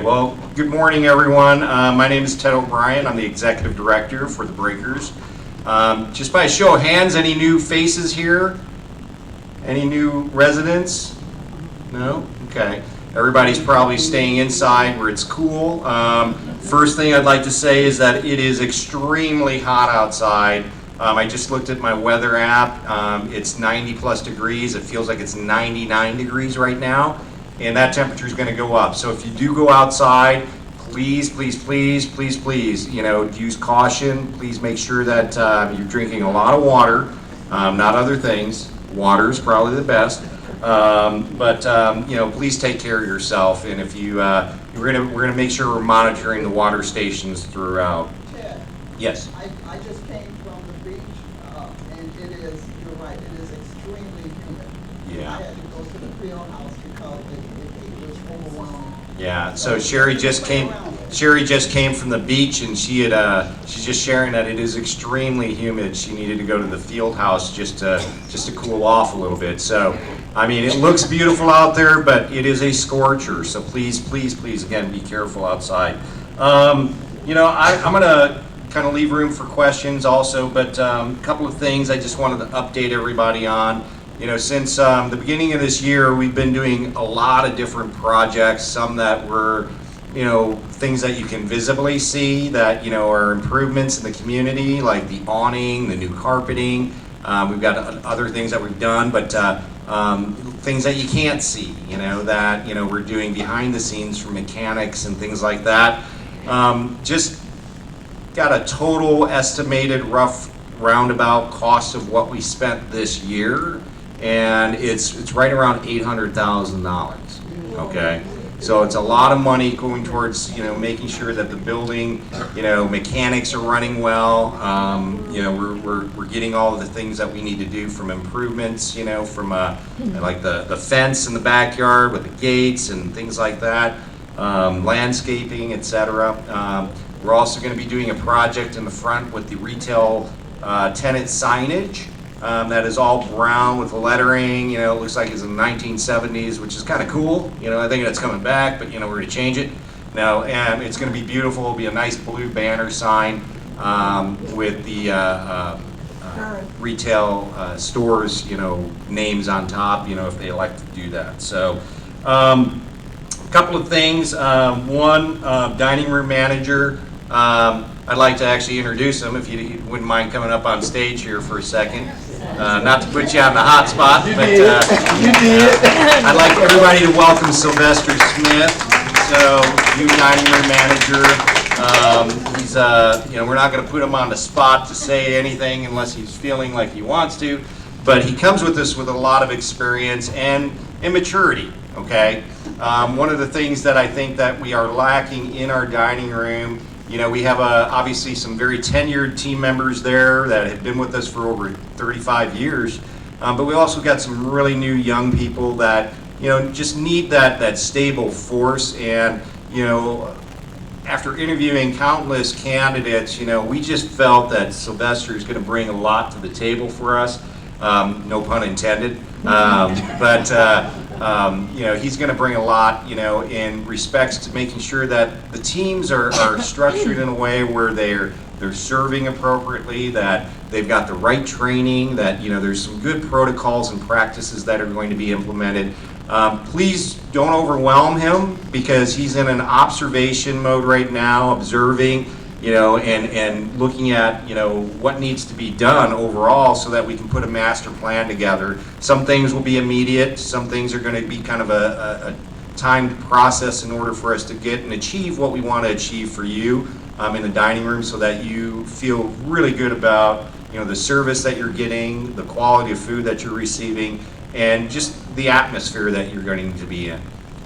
well, good morning, everyone. My name is Ted O'Brien. I'm the Executive Director for the Breakers. Just by a show of hands, any new faces here? Any new residents? No? Okay. Everybody's probably staying inside where it's cool. First thing I'd like to say is that it is extremely hot outside. I just looked at my weather app. It's 90 plus degrees. It feels like it's 99 degrees right now. And that temperature is going to go up. So if you do go outside, please, use caution. Please make sure that you're drinking a lot of water, not other things. Water is probably the best. Please take care of yourself. And if we're gonna make sure we're monitoring the water stations throughout. Ted, Yes. I just came from the beach, and you're right, it is extremely humid. Yeah. I had to go to the Creole House because it was overwhelming. Yeah. So Sherry just came from the beach, and she's just sharing that it is extremely humid. She needed to go to the field house just to cool off a little bit. So, I mean, it looks beautiful out there, but it is a scorcher. So please, again, be careful outside. I'm gonna kind of leave room for questions also, but a couple of things I just wanted to update everybody on. Since the beginning of this year, we've been doing a lot of different projects, some that were, things that you can visibly see that, are improvements in the community, like the awning, the new carpeting. We've got other things that we've done, but things that you can't see, that, we're doing behind the scenes for mechanics and things like that. Just got a total estimated rough roundabout cost of what we spent this year, and it's right around $800,000. Okay, so it's a lot of money going towards making sure that the building mechanics are running well. We're getting all of the things that we need to do from improvements, from like the fence in the backyard with the gates and things like that, landscaping, etc. We're also going to be doing a project in the front with the retail tenant signage that is all brown with lettering. It looks like it's in the 1970s, which is kind of cool. I think that's coming back, but we're going to change it now, and it's going to be beautiful. It'll be a nice blue banner sign with the retail stores, names on top. If they elect to do that. So. A couple of things. One, dining room manager. I'd like to actually introduce him, if you wouldn't mind coming up on stage here for a second. Not to put you on the hot spot, but I'd like everybody to welcome Sylvester Smith. So, new dining room manager. He's, we're not going to put him on the spot to say anything unless he's feeling like he wants to, but he comes with us with a lot of experience and immaturity. Okay. One of the things that I think that we are lacking in our dining room, we have obviously some very tenured team members there that have been with us for over 35 years, but we also got some really new young people that just need that stable force. And after interviewing countless candidates, we just felt that Sylvester is going to bring a lot to the table for us. No pun intended, he's going to bring a lot, in respects to making sure that the teams are structured in a way where they're serving appropriately, that they've got the right training, that there's some good protocols and practices that are going to be implemented. Please don't overwhelm him, because he's in an observation mode right now, observing. And looking at, what needs to be done overall so that we can put a master plan together. Some things will be immediate. Some things are going to be kind of a timed process in order for us to get and achieve what we want to achieve for you in the dining room, so that you feel really good about, the service that you're getting, the quality of food that you're receiving, and just the atmosphere that you're going to be in.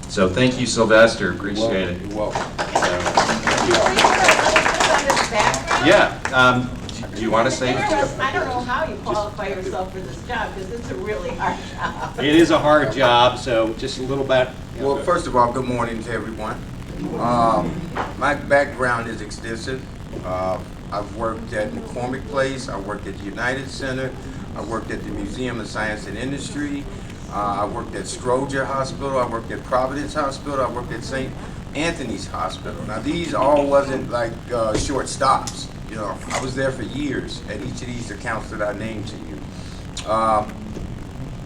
So thank you, Sylvester. Appreciate it. You're welcome. Yeah. Do you want to say? I don't know how you qualify yourself for this job, because it's a really hard job. It is a hard job, so just a little bit. Well, first of all, good morning to everyone. My background is extensive. I've worked at McCormick Place, I worked at the United Center, I worked at the Museum of Science and Industry, I worked at Stroger Hospital, I worked at Providence Hospital, I worked at St. Anthony's Hospital. Now these all wasn't like short stops. You know, I was there for years at each of these accounts that I named to you.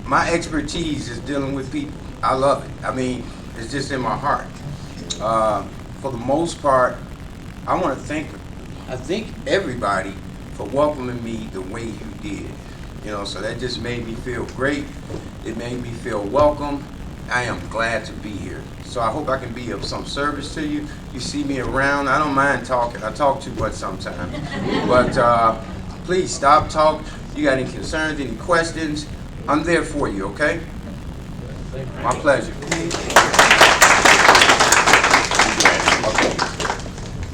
My expertise is dealing with people. I love it. I mean, it's just in my heart. For the most part, I want to thank everybody for welcoming me the way you did. You know, so that just made me feel great. It made me feel welcome. I am glad to be here. So I hope I can be of some service to you. You see me around, I don't mind talking. I talk too much sometimes. But please stop talk. You got any concerns, any questions? I'm there for you, okay? My pleasure.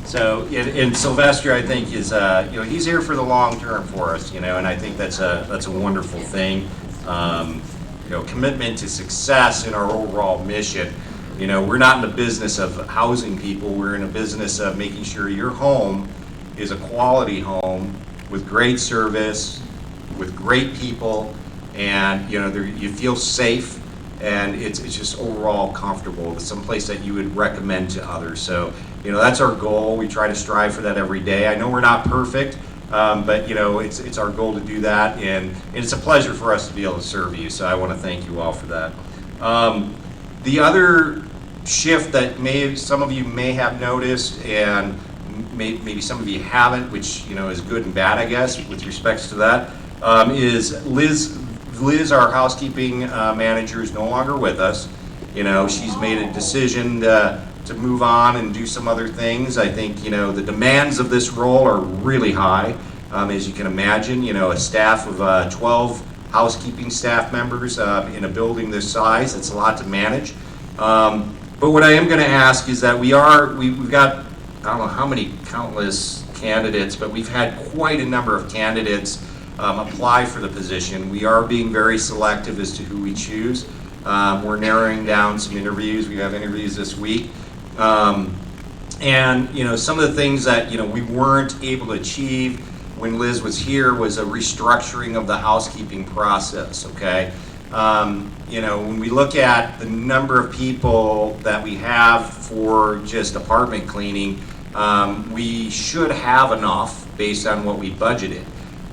So, and Sylvester, I think, is, you know, he's here for the long term for us, you know, and I think that's a wonderful thing. You know, commitment to success in our overall mission. You know, we're not in the business of housing people, we're in a business of making sure your home is a quality home with great service, with great people, and, you know, you feel safe, and it's just overall comfortable. It's someplace that you would recommend to others. So, you know, that's our goal. We try to strive for that every day. I know we're not perfect, but, you know, it's our goal to do that, and it's a pleasure for us to be able to serve you, so I want to thank you all for that. The other shift that some of you may have noticed, and maybe some of you haven't, which, you know, is good and bad, I guess, with respects to that, is Liz, our housekeeping manager, is no longer with us. You know, she's made a decision to move on and do some other things. I think, you know, the demands of this role are really high. As you can imagine, you know, a staff of 12 housekeeping staff members in a building this size, it's a lot to manage. But what I am going to ask is that we've got, I don't know how many countless candidates, but we've had quite a number of candidates apply for the position. We are being very selective as to who we choose. We're narrowing down some interviews. We have interviews this week. And, you know, some of the things that, you know, we weren't able to achieve when Liz was here was a restructuring of the housekeeping process, okay? You know, when we look at the number of people that we have for just apartment cleaning, we should have enough based on what we budgeted.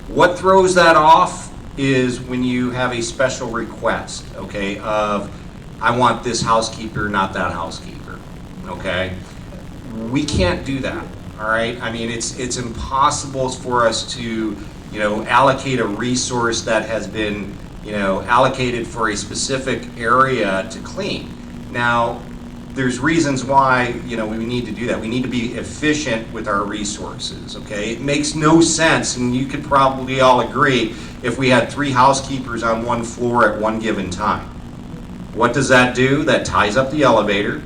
What throws that off is when you have a special request, okay, of I want this housekeeper, not that housekeeper, okay? We can't do that, all right? I mean, it's impossible for us to, you know, allocate a resource that has been, you know, allocated for a specific area to clean. Now, there's reasons why, you know, we need to do that. We need to be efficient with our resources, okay? It makes no sense, and you could probably all agree, if we had 3 housekeepers on one floor at one given time. What does that do? That ties up the elevator,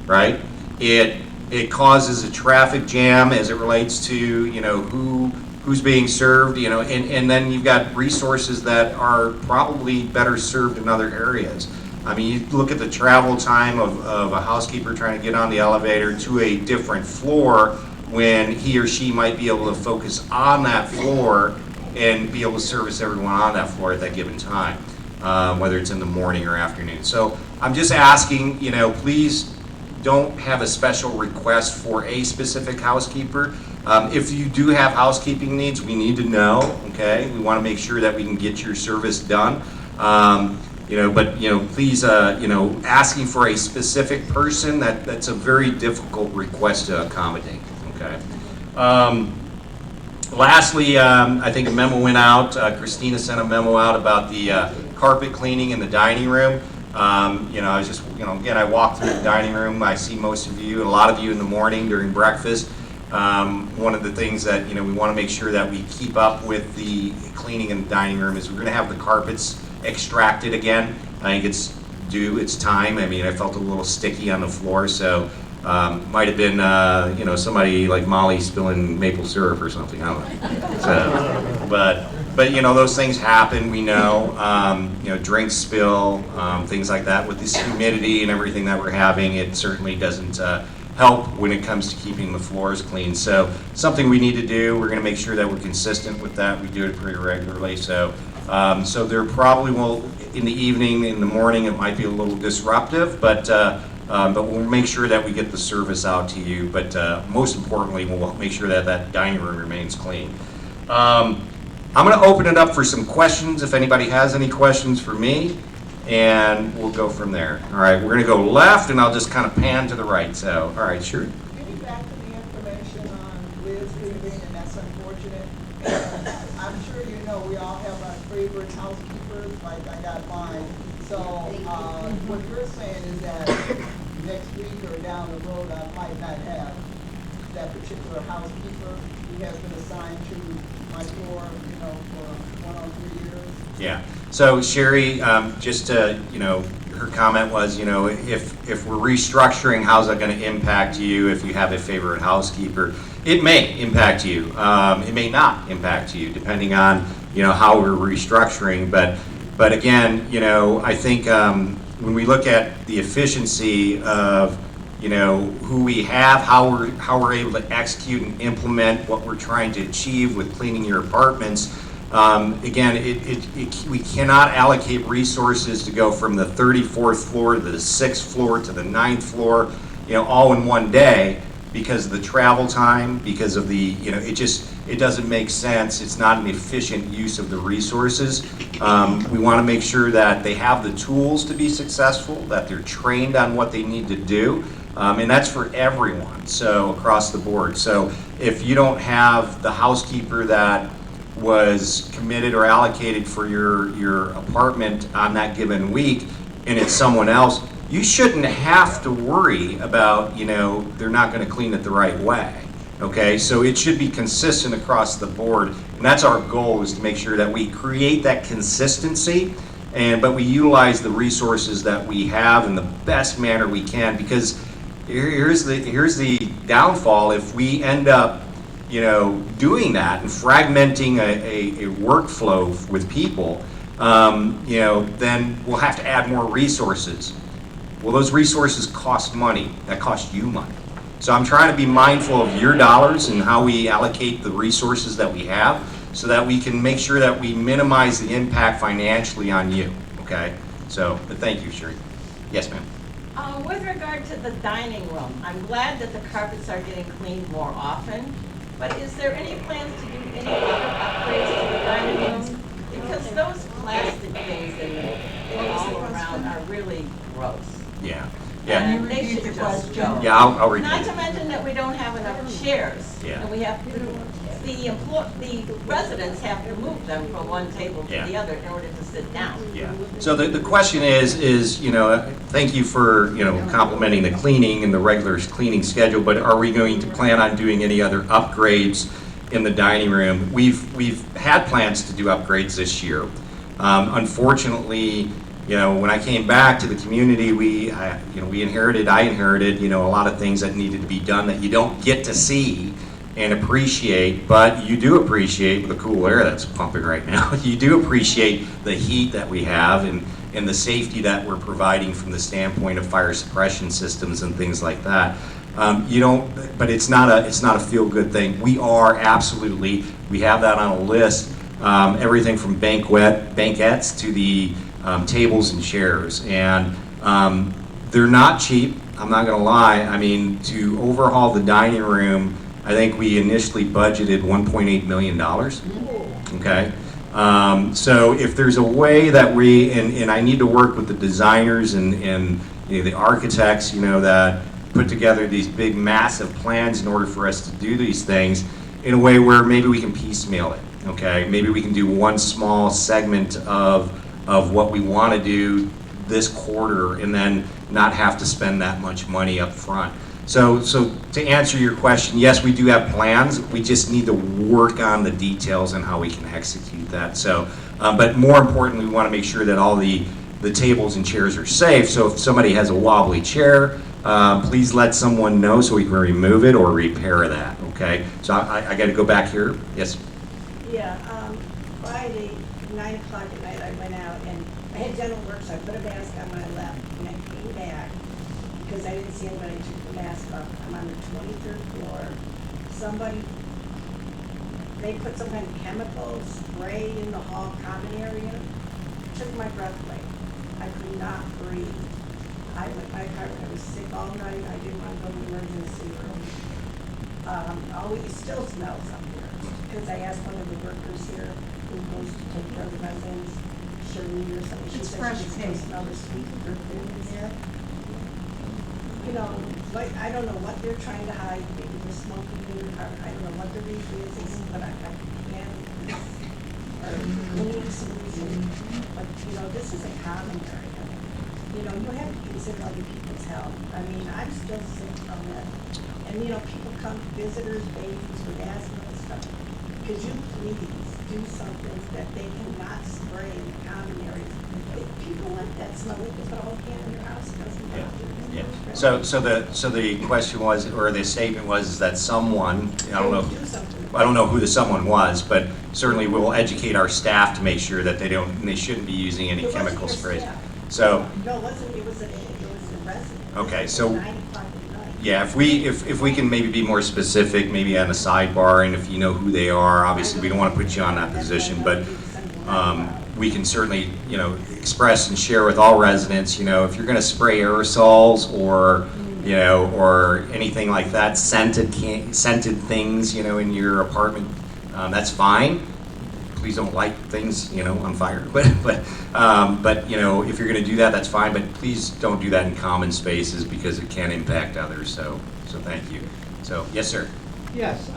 right? It causes a traffic jam as it relates to, you know, who's being served, you know, and then you've got resources that are probably better served in other areas. I mean, you look at the travel time of a housekeeper trying to get on the elevator to a different floor when he or she might be able to focus on that floor and be able to service everyone on that floor at that given time, whether it's in the morning or afternoon. So I'm just asking, you know, please don't have a special request for a specific housekeeper. If you do have housekeeping needs, we need to know, okay? We want to make sure that we can get your service done. You know, but, you know, please, you know, asking for a specific person, that's a very difficult request to accommodate, okay? Lastly, I think a memo went out, Christina sent a memo out about the carpet cleaning in the dining room. You know, I was just, you know, again, I walk through the dining room, I see most of you, and a lot of you in the morning during breakfast. One of the things that, you know, we want to make sure that we keep up with the cleaning in the dining room is we're going to have the carpets extracted again. I think it's time. I mean, I felt a little sticky on the floor, so might have been, you know, somebody like Molly spilling maple syrup or something, I don't know. So, but you know, those things happen, we know. You know, drinks spill, things like that. With this humidity and everything that we're having, it certainly doesn't help when it comes to keeping the floors clean. So something we need to do. We're going to make sure that we're consistent with that. We do it pretty regularly. So so there probably will, in the evening, in the morning, it might be a little disruptive, but But we'll make sure that we get the service out to you. But most importantly, we'll make sure that that dining room remains clean. I'm going to open it up for some questions if anybody has any questions for me, and we'll go from there. All right, we're going to go left, and I'll just kind of pan to the right. So, all right, sure. Getting back to the information on Liz leaving, and that's unfortunate. And I'm sure you know we all have our favorite housekeepers, like I got mine. So what you're saying is that next week or down the road, I might not have that particular housekeeper who has been assigned to my floor, you know, for 1 or 3 years. Yeah. So Sherry, just to, you know, her comment was, you know, if we're restructuring, how's that going to impact you if you have a favorite housekeeper? It may impact you. It may not impact you, depending on, you know, how we're restructuring. But again, you know, I think when we look at the efficiency of, you know, who we have, how we're able to execute and implement what we're trying to achieve with cleaning your apartments. Again, we cannot allocate resources to go from the 34th floor to the 6th floor to the 9th floor, you know, all in one day because of the travel time, because of the, you know, it doesn't make sense. It's not an efficient use of the resources. We want to make sure that they have the tools to be successful, that they're trained on what they need to do. And that's for everyone, so across the board. So if you don't have the housekeeper that was committed or allocated for your apartment on that given week, and it's someone else, you shouldn't have to worry about, you know, they're not going to clean it the right way. Okay, so it should be consistent across the board, and that's our goal, is to make sure that we create that consistency, but we utilize the resources that we have in the best manner we can. Because here's the downfall: if we end up, you know, doing that and fragmenting a workflow with people, you know, then we'll have to add more resources. Well, those resources cost money. That costs you money. So I'm trying to be mindful of your dollars and how we allocate the resources that we have, so that we can make sure that we minimize the impact financially on you. Okay? So, but thank you, Sherry. Yes, ma'am. With regard to the dining room, I'm glad that the carpets are getting cleaned more often, but is there any plans to do any other upgrades to the dining room? Because those plastic things that are all around are really gross. Yeah. Yeah. And they should just go. Yeah, I'll repeat Not it. to mention that we don't have enough chairs. Yeah. And we have the residents have to move them from one table to Yeah. the other in order to sit down. Yeah. So the question is, you know, thank you for, you know, complimenting the cleaning and the regular cleaning schedule, but are we going to plan on doing any other upgrades in the dining room? We've had plans to do upgrades this year. Unfortunately, you know, when I came back to the community, I inherited, you know, a lot of things that needed to be done that you don't get to see and appreciate, but you do appreciate the cool air that's pumping right now. You do appreciate the heat that we have and the safety that we're providing from the standpoint of fire suppression systems and things like that. But it's not a feel-good thing. We have that on a list. Everything from banquettes to the tables and chairs, and they're not cheap. I'm not gonna lie. I mean, to overhaul the dining room, I think we initially budgeted $1.8 million. Okay, so if there's a way that and I need to work with the designers and you know, the architects, you know, that put together these big, massive plans in order for us to do these things in a way where maybe we can piecemeal it. Okay, maybe we can do one small segment of what we want to do this quarter, and then not have to spend that much money up front. So to answer your question, yes, we do have plans. We just need to work on the details and how we can execute that. So, but more importantly, we want to make sure that all the tables and chairs are safe. So if somebody has a wobbly chair, please let someone know so we can remove it or repair that. Okay. So I got to go back here. Yes. Yeah, Friday, 9 o'clock at night, I went out and I had dental work, so I put a mask on when I left. And I came back because I didn't see anybody took the mask off. I'm on the 23rd floor. They put some kind of chemical spray in the hall common area. Took my breath away. I could not breathe. I went my car when I was sick all night, I didn't want to go to the emergency room. Always still smells up here, because I asked one of the workers here who goes to take care of the residents, Shirley or something, she It's said fresh she can paint. smell the sweet perfume in here. You know, like, I don't know what they're trying to hide, maybe they're smoking in the car, I don't know what the reason is, but I can't, or we need some reason, but, you know, this is a common area. You know, you have to consider other people's health. I mean, I'm still sick from it. And, you know, people come, visitors, babies with asthma and stuff. Could you please do something that they cannot spray in the common areas? If people want that smell, they can put a whole can in their house, it doesn't matter. Yeah. So the question was, or the statement was, is that someone, I don't know, Do something. I don't know who the someone was, but certainly we'll educate our staff to make sure that they shouldn't be using any It wasn't chemical your sprays. staff. So, No, it wasn't, it was a resident. Okay, This so- was 9 o'clock at night. yeah, if we can maybe be more specific, maybe on a sidebar, and if you know who they are, obviously we don't want to put you on that position, but we can certainly, you know, express and share with all residents, you know, if you're going to spray aerosols or, you know, or anything like that, scented things, you know, in your apartment, that's fine. Please don't light things, you know, on fire. But you know, if you're going to do that, that's fine. But please don't do that in common spaces because it can impact others. So thank you. So yes, sir. Yes,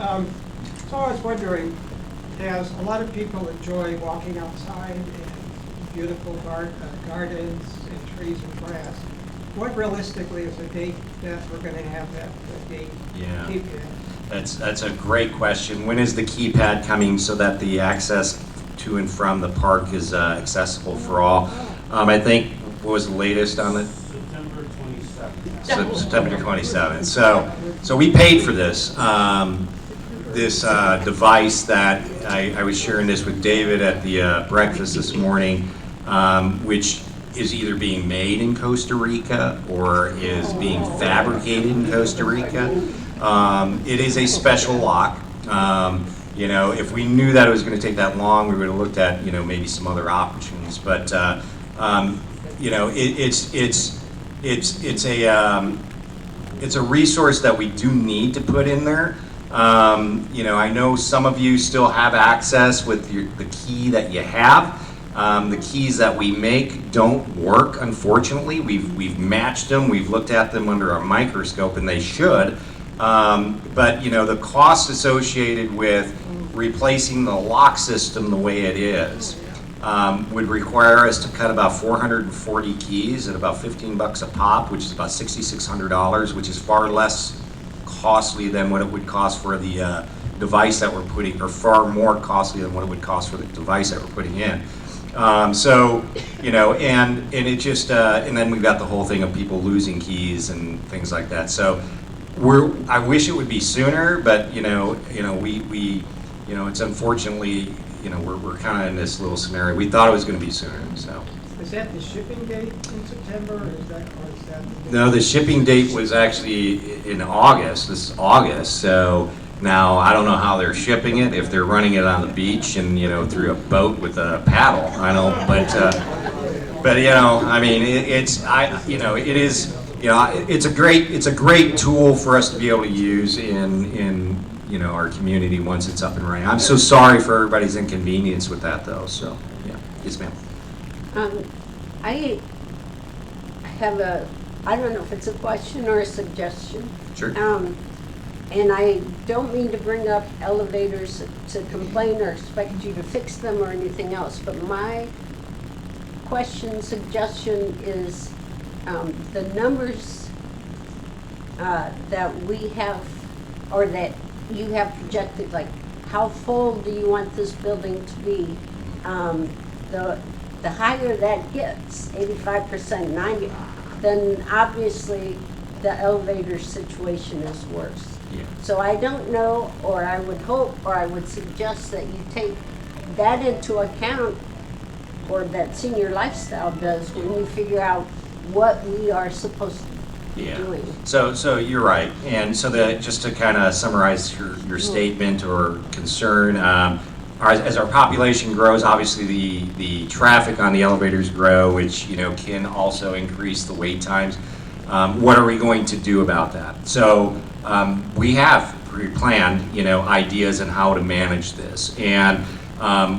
so I was wondering, as a lot of people enjoy walking outside and beautiful gardens and trees and grass, what realistically is the date that we're gonna have that gate Yeah. keep in? That's a great question. When is the keypad coming so that the access to and from the park is accessible for all? I think, what was the latest on it? September 27th. September 27th. So we paid for this. This device that I was sharing this with David at the breakfast this morning, which is either being made in Costa Rica or is being fabricated in Costa Rica. It is a special lock. You know, if we knew that it was going to take that long, we would have looked at, you know, maybe some other options. But you know, it's a resource that we do need to put in there. You know, I know some of you still have access with the key that you have. The keys that we make don't work, unfortunately. We've matched them, we've looked at them under a microscope, and they should. But you know, the cost associated with replacing the lock system the way it is would require us to cut about 440 keys at about $15 a pop, which is about $6,600, which is far less costly than what it would cost for the device that we're putting, or far more costly than what it would cost for the device that we're putting in. So, you know, and it just, and then we've got the whole thing of people losing keys and things like that. So I wish it would be sooner, but you know, we you know, it's unfortunately, you know, we're kind of in this little scenario. We thought it was going to be sooner, so. Is that the shipping date in September, or is that the? No, the shipping date was actually in August. This is August, so now I don't know how they're shipping it. If they're running it on the beach and, you know, through a boat with a paddle, I don't. But you know, I mean, you know, it is. You know, it's a great tool for us to be able to use in you know, our community once it's up and running. I'm so sorry for everybody's inconvenience with that, though. So yeah, yes, ma'am. I have I don't know if it's a question or a suggestion. Sure. And I don't mean to bring up elevators to complain or expect you to fix them or anything else, but my suggestion is the numbers that we have, or that you have projected, like how full do you want this building to be? The higher that gets, 85%, 90%, then obviously the elevator situation is worse. Yeah. So I don't know, or I would hope, or I would suggest that you take that into account, or that Senior Lifestyle does, when you figure out what we are supposed to be doing. So you're right, and so just to kind of summarize your statement or concern, as our population grows, obviously the traffic on the elevators grow, which, you know, can also increase the wait times. what are we going to do about that? So we have pre-planned, ideas on how to manage this. And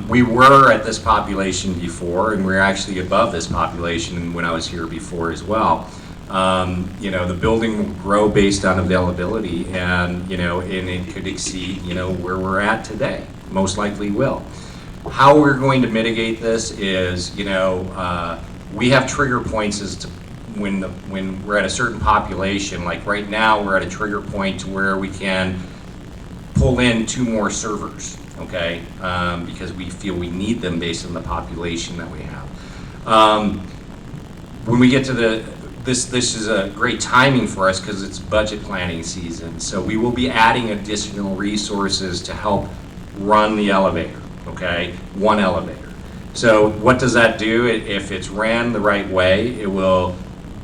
we were at this population before, and we're actually above this population when I was here before as well. The building will grow based on availability, and it could exceed, where we're at today. Most likely will. How we're going to mitigate this is, we have trigger points as to when we're at a certain population. Like right now, we're at a trigger point to where we can pull in 2 more servers, okay? Because we feel we need them based on the population that we have. When we get to this is a great timing for us because it's budget planning season. So we will be adding additional resources to help run the elevator, okay? 1 elevator. So what does that do? If it's ran the right way, it will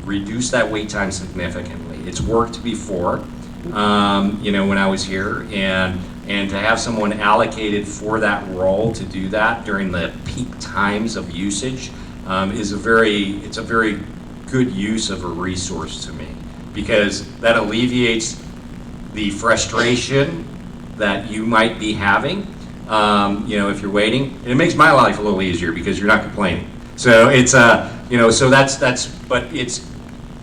reduce that wait time significantly. It's worked before, when I was here, and to have someone allocated for that role to do that during the peak times of usage it's a very good use of a resource to me, because that alleviates the frustration that you might be having, if you're waiting. And it makes my life a little easier because you're not complaining. So it's so but it's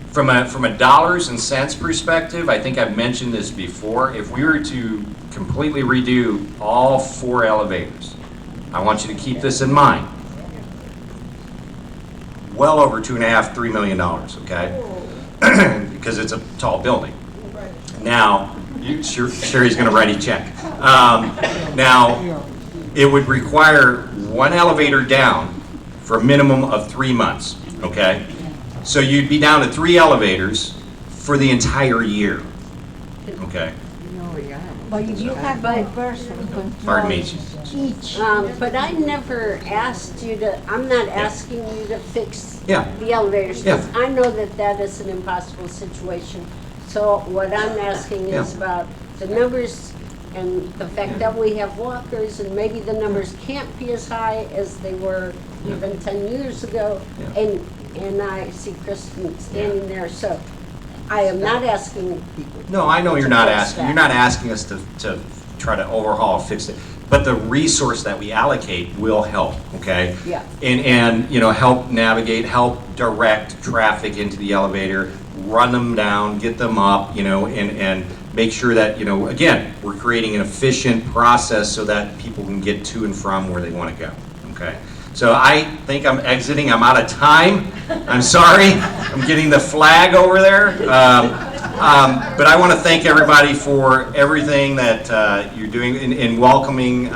from a dollars and cents perspective. I think I've mentioned this before. If we were to completely redo all 4 elevators, I want you to keep this in mind. Well over $2.5–3 million, okay? Because it's a tall building. Now, Sherry's going to write a check. Now, it would require 1 elevator down for a minimum of 3 months, okay? So you'd be down to 3 elevators for the entire year, okay? But you have reimbursement. Pardon me. Each. But I never asked you to, I'm not asking you to fix Yeah. the elevators, because Yeah. I know that is an impossible situation. So what I'm asking is about the numbers and the fact that we have walkers, and maybe the numbers can't be as high as they were even 10 years ago. Yeah. And I see Kristen standing there, so I am not asking. No, I know you're to not fix asking. that. You're not asking us to try to overhaul, fix it. But the resource that we allocate will help, okay? Yeah. And help navigate, help direct traffic into the elevator, run them down, get them up, and make sure that, again, we're creating an efficient process so that people can get to and from where they want to go, okay? So I think I'm exiting. I'm out of time. I'm sorry. I'm getting the flag over there. But I want to thank everybody for everything that you're doing in welcoming,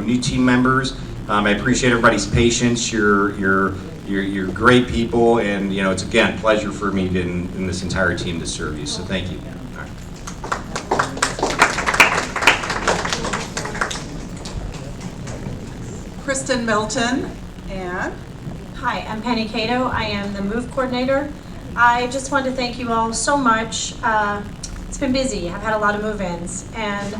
new team members. I appreciate everybody's patience. You're great people, and it's again a pleasure for me and this entire team to serve you. So thank you. All right. Kristen Milton, and Hi, I'm Penny Cato. I am the MOVE coordinator. I just want to thank you all so much. It's been busy. I've had a lot of move-ins, and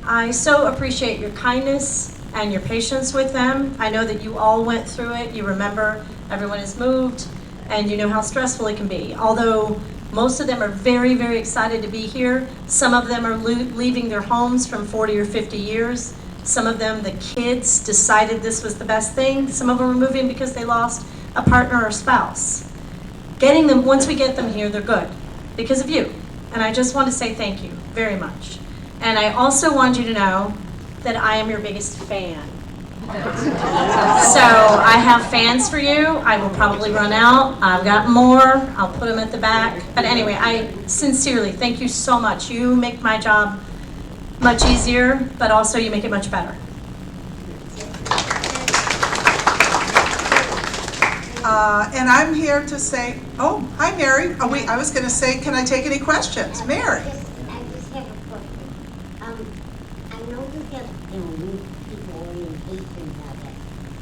I so appreciate your kindness and your patience with them. I know that you all went through it. You remember everyone has moved, and you know how stressful it can be. Although most of them are very, very excited to be here. Some of them are leaving their homes from 40 or 50 years. Some of them, the kids, decided this was the best thing. Some of them are moving because they lost a partner or spouse. Getting them, once we get them here, they're good because of you. And I just want to say thank you very much. And I also want you to know that I am your biggest fan. So I have fans for you. I will probably run out. I've got more. I'll put them at the back. But anyway, I sincerely thank you so much. You make my job much easier, but also you make it much better. And I'm here to say, oh, hi, Mary. Oh, wait, I was going to say, can I take any questions? Mary? I just have a question. I know you have, new people orientation and all that,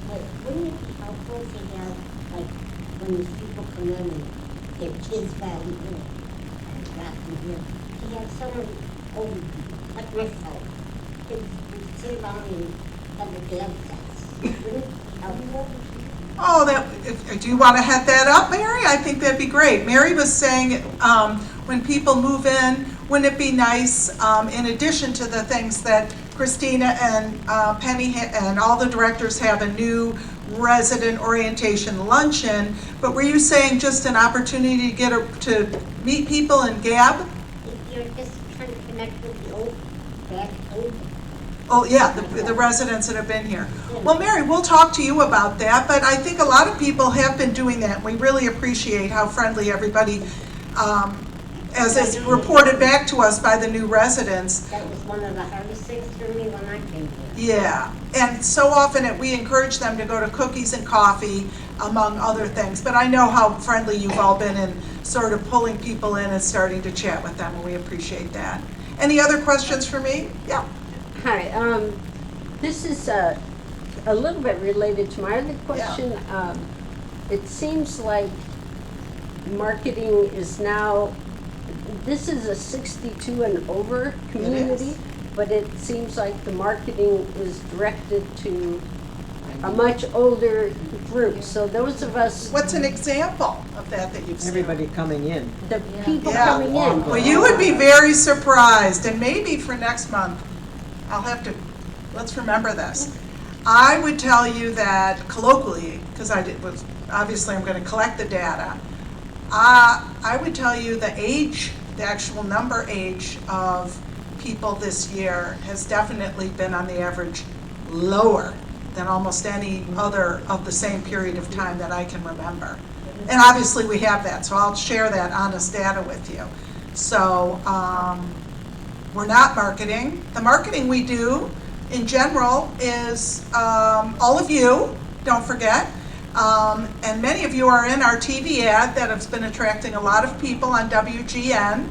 but wouldn't it be helpful to have, like, when these people come in and their kids got them here, to have someone old, like myself, to sit down and have a dance test? Wouldn't it be helpful? Oh, do you want to head that up, Mary? I think that'd be great. Mary was saying, when people move in, wouldn't it be nice, in addition to the things that Christina and Penny and all the directors have, a new resident orientation luncheon, but were you saying just an opportunity to to meet people and gab? If you're just trying to connect with the old, old. Oh, yeah, the residents that have been here. Well, Mary, we'll talk to you about that, but I think a lot of people have been doing that, and we really appreciate how friendly everybody, as is reported back to us by the new residents. That was one of the hardest things for me when I came here. Yeah, and so often we encourage them to go to cookies and coffee, among other things, but I know how friendly you've all been in sort of pulling people in and starting to chat with them, and we appreciate that. Any other questions for me? Yeah. Hi, this is a little bit related to my other question. It seems like marketing is now, this is a 62 and over community, but it seems like the marketing is directed to a much older group. So those of us, What's an example of that you've seen? Everybody coming in. the people Yeah. coming in. Well, you would be very surprised, and maybe for next month, let's remember this. I would tell you that colloquially, because obviously I'm going to collect the data, I would tell you the actual number age of people this year has definitely been on the average lower than almost any other of the same period of time that I can remember. And obviously we have that, so I'll share that honest data with you. So we're not marketing. The marketing we do in general is all of you, don't forget. And many of you are in our TV ad that has been attracting a lot of people on WGN.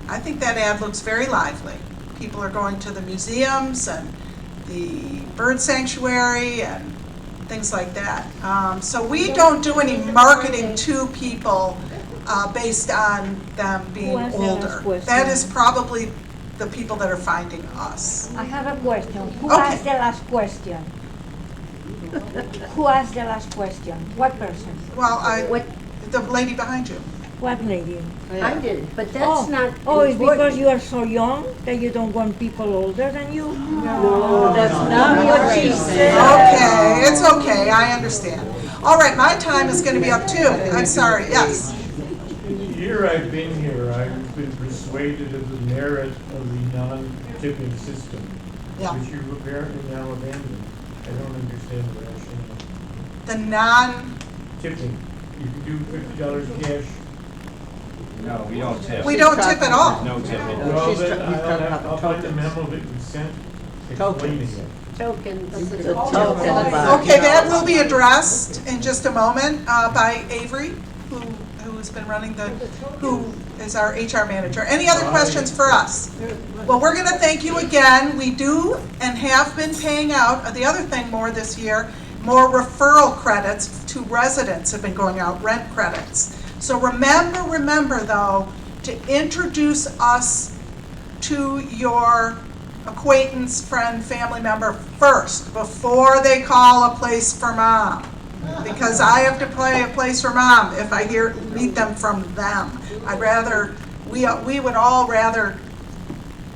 I think that ad looks very lively. People are going to the museums and the bird sanctuary and things like that. So we don't do any marketing to people based on them being Who asked the last older. question? That is probably the people that are finding us. I have a question. Who Okay. asked the last question? Who asked the last question? What person? Well, What, the lady behind you. What lady? I did, but that's not Oh, it's because important. you are so young that you don't want people older than you? No, that's not what she said. Okay, it's okay, I understand. All right, my time is gonna be up too. I'm sorry, yes. In the year I've been here, I've been persuaded of the merit of the non-tipping system, Yeah. which you've apparently now abandoned. I don't understand the rationale. The non, Tipping, you can do $50 cash. No, we don't tip. we don't tip at all. No tipping. Well, she's then talking about the I'll find the tokens. memo that you sent Tokens. explaining it. Tokens. The token box. Okay, that will be addressed in just a moment by Avery, who has been running who is our HR manager. Any other questions for us? Well, we're gonna thank you again. We do and have been paying out, the other thing more this year, more referral credits to residents have been going out, rent credits. So remember though, to introduce us to your acquaintance, friend, family member first, before they call a place for mom. Because I have to play a place for mom if I meet them from them. We would all rather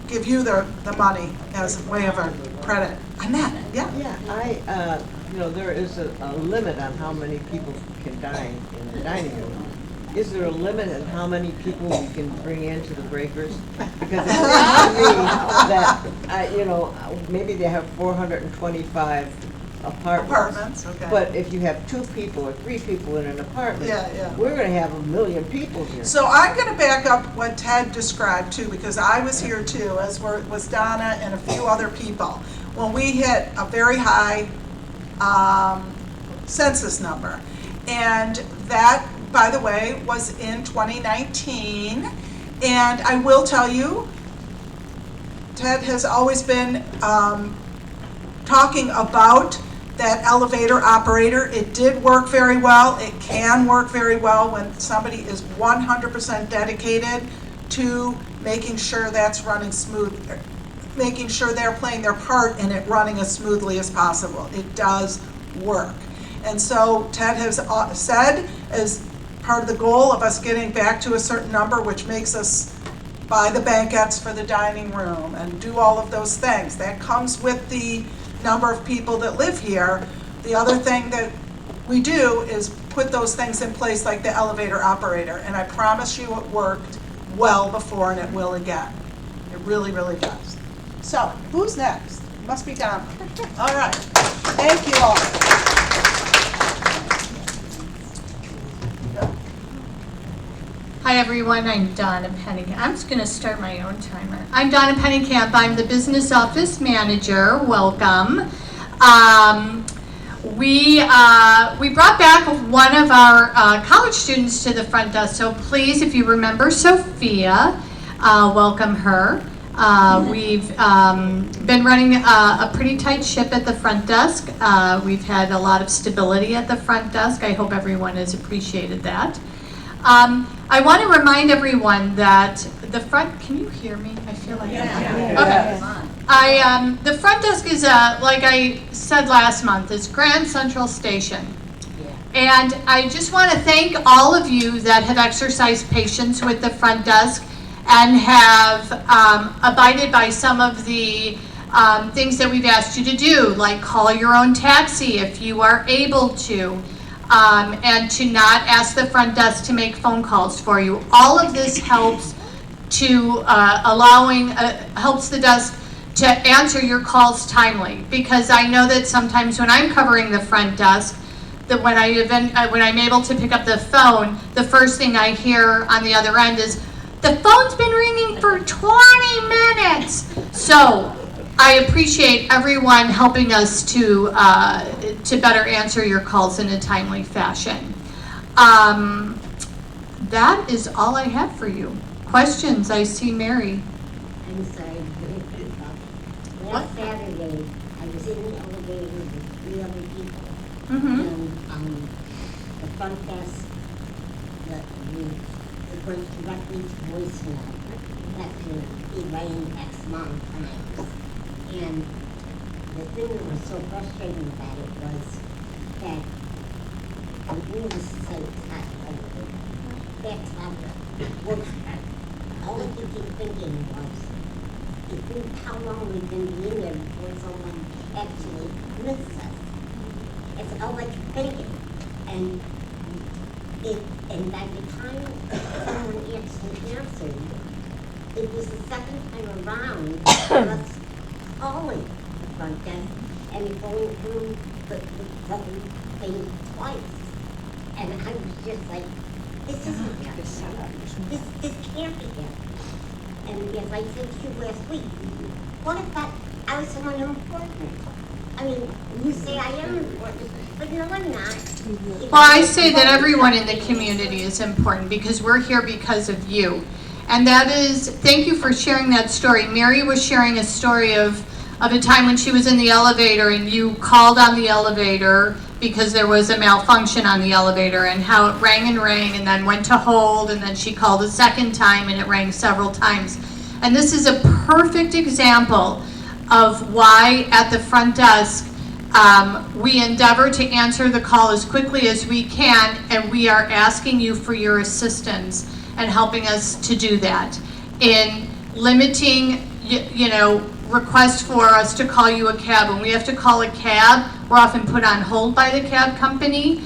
give you the money as a way of a credit. Annette, yeah? Yeah, there is a limit on how many people can dine in the dining room. Is there a limit on how many people we can bring into the breakers? Because it seems to me that, maybe they have 425 apartments. Okay. But if you have 2 people or 3 people in an apartment, Yeah. we're gonna have 1 million people here. So I'm gonna back up what Ted described too, because I was here too, as was Donna and a few other people, when we hit a very high census number. And that, by the way, was in 2019. And I will tell you, Ted has always been talking about that elevator operator. It did work very well. It can work very well when somebody is 100% dedicated to making sure that's running smooth, making sure they're playing their part in it running as smoothly as possible. It does work. And so Ted has said, as part of the goal of us getting back to a certain number, which makes us buy the banquettes for the dining room and do all of those things. That comes with the number of people that live here. The other thing that we do is put those things in place like the elevator operator. And I promise you it worked well before and it will again. It really, really does. So, who's next? Must be Donna. All right. Thank you all. Hi everyone, I'm Donna Pennicamp. I'm just going to start my own timer. I'm Donna Pennicamp. I'm the business office manager. Welcome. We brought back one of our college students to the front desk. So please, if you remember Sophia, welcome her. We've been running a pretty tight ship at the front desk. We've had a lot of stability at the front desk. I hope everyone has appreciated that. I want to remind everyone that the front, can you hear me? I feel like okay. The front desk is, like I said last month, is Grand Central Station. And I just want to thank all of you that have exercised patience with the front desk and have abided by some of the things that we've asked you to do, like call your own taxi if you are able to. And to not ask the front desk to make phone calls for you. All of this helps to helps the desk to answer your calls timely, because I know that sometimes when I'm covering the front desk, that when I'm able to pick up the phone, the first thing I hear on the other end is, the phone's been ringing for 20 minutes. So I appreciate everyone helping us to better answer your calls in a timely fashion. That is all I have for you. Questions? I see Mary. I'm sorry. Last Saturday, I was in the elevator with 3 other people. And the front desk, it went directly to voicemail. That to Elaine X Mom Connect. And the thing that was so frustrating about it was that we were so tight. That topic was, all I could keep thinking was, how long we've been being there before someone actually misses us. It's all I keep thinking. And by the time someone actually answered, it was the second time around us calling the front desk and going through the phone thing twice. And I was just like, this isn't happening. This can't be happening. And as I said to you last week, what if I was someone important? I mean, you say I am important, but no, I'm not. Well, I say that everyone in the community is important because we're here because of you. And that is, thank you for sharing that story. Mary was sharing a story of a time when she was in the elevator and you called on the elevator because there was a malfunction on the elevator, and how it rang and then went to hold, and then she called a second time and it rang several times. And this is a perfect example of why at the front desk we endeavor to answer the call as quickly as we can, and we are asking you for your assistance and helping us to do that in limiting, requests for us to call you a cab. When we have to call a cab, we're often put on hold by the cab company.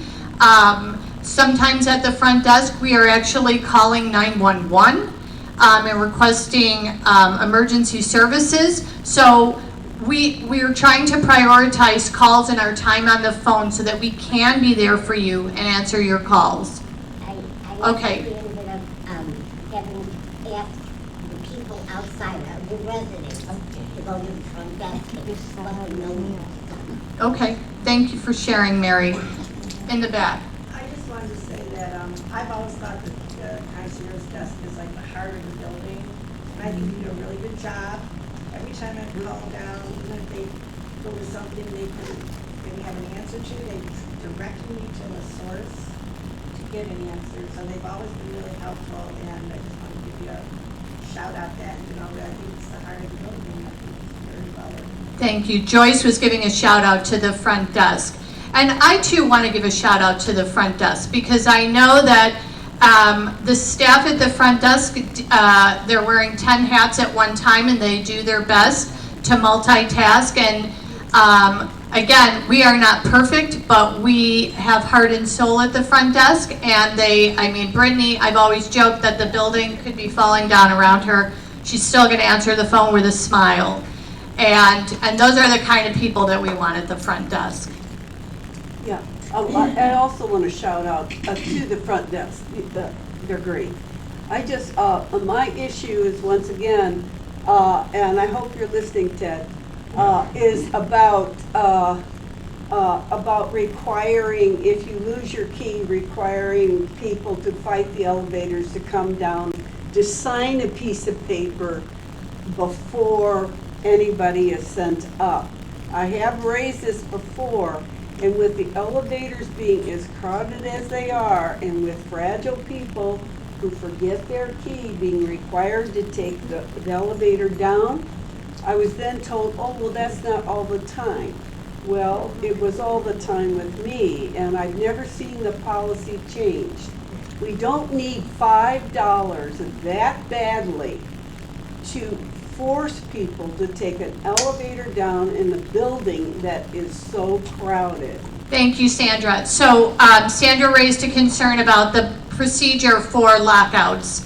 Sometimes at the front desk, we are actually calling 911 and requesting emergency services. So we are trying to prioritize calls and our time on the phone so that we can be there for you and answer your calls. Okay. Ended up having asked the people outside, the residents, to go to the front desk and let them know. Okay, thank you for sharing, Mary. In the back. I just wanted to say that I've always thought that the concierge desk is like the heart of the building. And I think you do a really good job. Every time I call down, even if they go to something they didn't have an answer to, they direct me to a source to get an answer. So they've always been really helpful, and I just want to give you a shout out that, I think it's the heart of the building. I think it's very well. Thank you. Joyce was giving a shout out to the front desk. And I too want to give a shout out to the front desk, because I know that the staff at the front desk, they're wearing 10 hats at one time, and they do their best to multitask. And again, we are not perfect, but we have heart and soul at the front desk. And Brittany, I've always joked that the building could be falling down around her. She's still going to answer the phone with a smile. And those are the kind of people that we want at the front desk. Yeah, I also want to shout out to the front desk. They're great. I just, my issue is, once again, and I hope you're listening, Ted, is about requiring, if you lose your key, requiring people to fight the elevators to come down, to sign a piece of paper before anybody is sent up. I have raised this before, and with the elevators being as crowded as they are, and with fragile people who forget their key being required to take the elevator down, I was then told, oh, well, that's not all the time. Well, it was all the time with me, and I've never seen the policy changed. We don't need $5 that badly to force people to take an elevator down in a building that is so crowded. Thank you, Sandra. So Sandra raised a concern about the procedure for lockouts.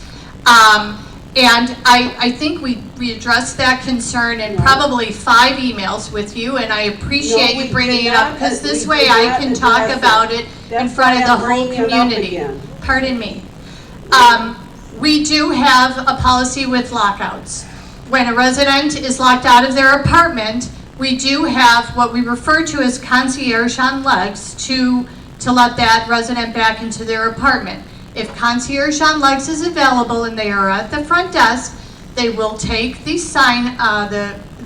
And I think we addressed that concern in probably 5 emails with you, and I appreciate you bringing it up, because this way I can talk about it in front of the whole community. Pardon me. We do have a policy with lockouts. When a resident is locked out of their apartment, we do have what we refer to as concierge on legs to let that resident back into their apartment. If concierge on legs is available and they are at the front desk, they will take the sign,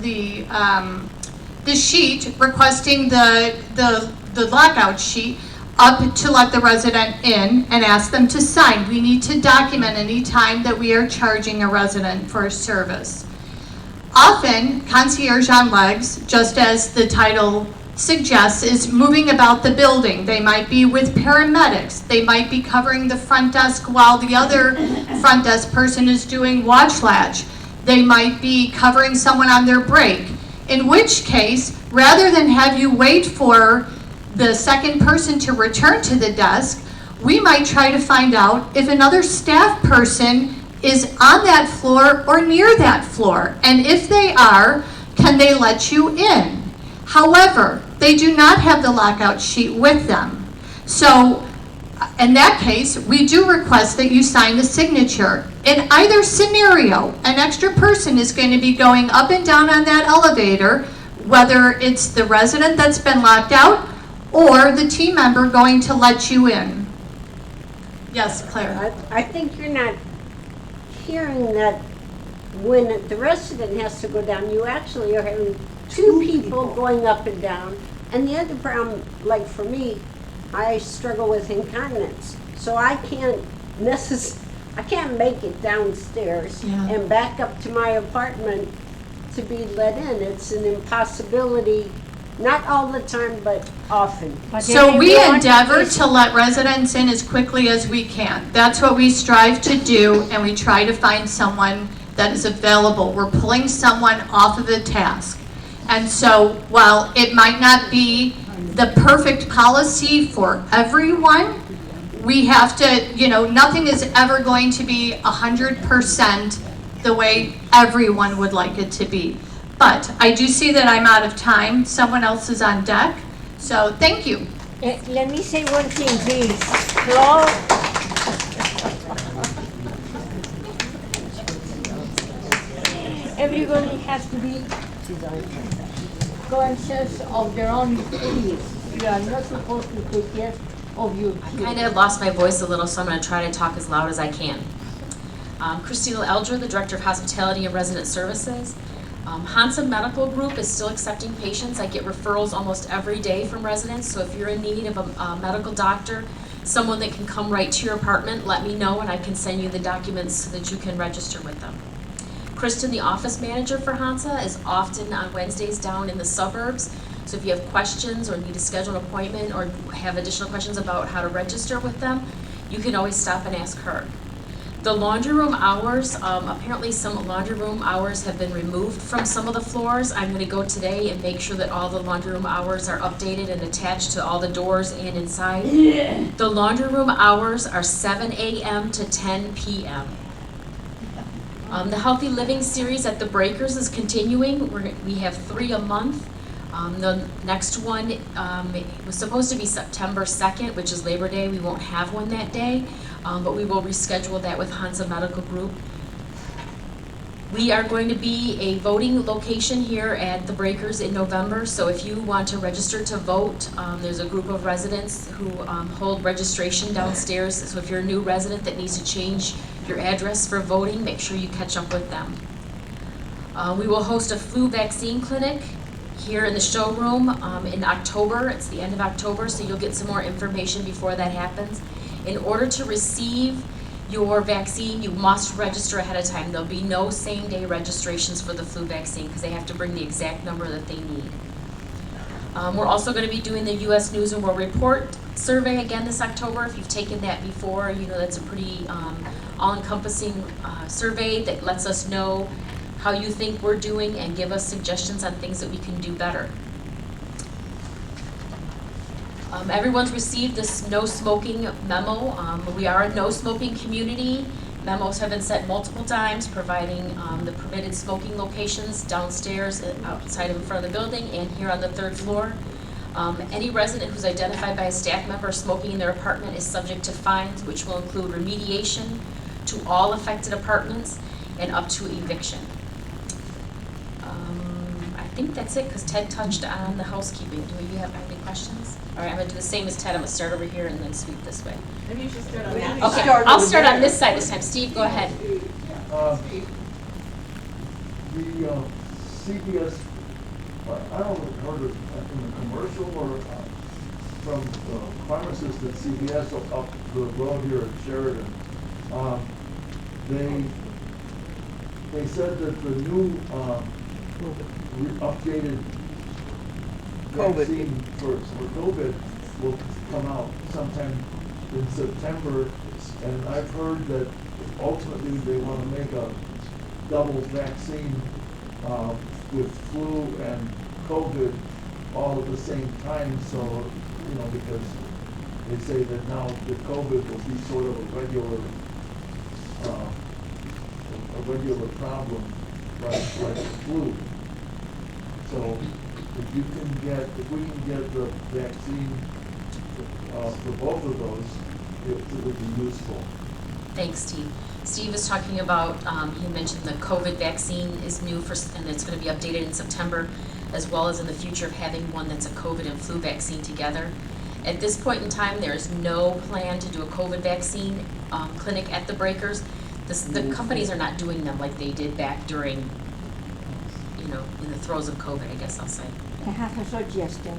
the sheet requesting the lockout sheet up to let the resident in and ask them to sign. We need to document any time that we are charging a resident for a service. Often, concierge on legs, just as the title suggests, is moving about the building. They might be with paramedics. They might be covering the front desk while the other front desk person is doing watch latch. They might be covering someone on their break. In which case, rather than have you wait for the second person to return to the desk, we might try to find out if another staff person is on that floor or near that floor. And if they are, can they let you in? However, they do not have the lockout sheet with them. So in that case, we do request that you sign the signature. In either scenario, an extra person is going to be going up and down on that elevator, whether it's the resident that's been locked out or the team member going to let you in. Yes, Claire. I think you're not hearing that when the resident has to go down, you actually are having two people going up and down. And the other problem, like for me, I struggle with incontinence. So I can't make it downstairs and back up to my apartment to be let in. It's an impossibility, not all the time, but often. So we endeavor to let residents in as quickly as we can. That's what we strive to do, and we try to find someone that is available. We're pulling someone off of a task. And so while it might not be the perfect policy for everyone, we have to, nothing is ever going to be 100% the way everyone would like it to be. But I do see that I'm out of time. Someone else is on deck. So thank you. Let me say one thing, please. Claude. Everybody has to be conscious of their own experience. You are not supposed to take care of your kids. I kind of lost my voice a little, so I'm going to try to talk as loud as I can. Christina Eldred, the Director of Hospitality and Resident Services. Hansa Medical Group is still accepting patients. I get referrals almost every day from residents, so if you're in need of a medical doctor, someone that can come right to your apartment, let me know and I can send you the documents so that you can register with them. Kristen, the office manager for Hansa, is often on Wednesdays down in the suburbs So if you have questions or need to schedule an appointment or have additional questions about how to register with them, you can always stop and ask her. The laundry room hours, apparently some laundry room hours have been removed from some of the floors. I'm gonna go today and make sure that all the laundry room hours are updated and attached to all the doors and inside. The laundry room hours are 7 a.m. to 10 p.m. The Healthy Living Series at the Breakers is continuing. We have 3 a month. The next one was supposed to be September 2nd, which is Labor Day. We won't have one that day, but we will reschedule that with Hansa Medical Group. We are going to be a voting location here at the Breakers in November, so if you want to register to vote, there's a group of residents who hold registration downstairs. So if you're a new resident that needs to change your address for voting, make sure you catch up with them. We will host a flu vaccine clinic here in the showroom in October. It's the end of October, so you'll get some more information before that happens. In order to receive your vaccine, you must register ahead of time. There'll be no same-day registrations for the flu vaccine because they have to bring the exact number that they need. We're also going to be doing the U.S. News and World Report survey again this October. If you've taken that before, you know that's a pretty all-encompassing survey that lets us know how you think we're doing and give us suggestions on things that we can do better. Everyone's received this no smoking memo. We are a no smoking community. Memos have been sent multiple times providing the permitted smoking locations downstairs, outside in front of the building, and here on the 3rd floor. Any resident who's identified by a staff member smoking in their apartment is subject to fines, which will include remediation to all affected apartments and up to eviction. I think that's it, because Ted touched on the housekeeping. Do you have any questions? All right, I'm gonna do the same as Ted. I'm gonna start over here and then sweep this way. Maybe you should start on that. Okay, I'll start on this side this time. Steve, go ahead. The CVS, I don't know if you heard it in the commercial or from pharmacists at CVS up the road here at Sheridan. They said that the new updated vaccine for COVID will come out sometime in September, and I've heard that ultimately they want to make a double vaccine with flu and COVID all at the same time, so, you know, because they say that now the COVID will be sort of a regular problem like the flu. So if we can get the vaccine for both of those, it would be useful. Thanks, Steve. Steve is talking about, he mentioned the COVID vaccine is new and it's going to be updated in September, as well as in the future of having one that's a COVID and flu vaccine together. At this point in time, there is no plan to do a COVID vaccine clinic at the Breakers. The companies are not doing them like they did back during, you know, in the throes of COVID, I guess I'll say. I have a suggestion.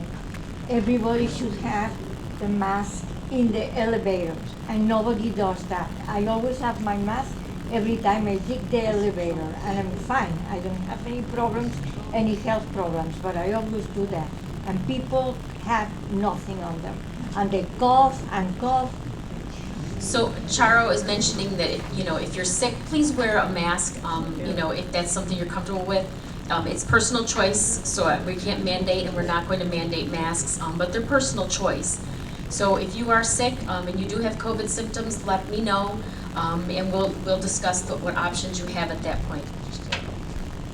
Everybody should have the mask in the elevators, and nobody does that. I always have my mask every time I take the elevator, and I'm fine. I don't have any problems, any health problems, but I always do that. And people have nothing on them, and they cough and cough. So Charo is mentioning that, if you're sick, please wear a mask, if that's something you're comfortable with. It's personal choice, so we can't mandate, and we're not going to mandate masks, but they're personal choice. So if you are sick and you do have COVID symptoms, let me know, and we'll discuss what options you have at that point.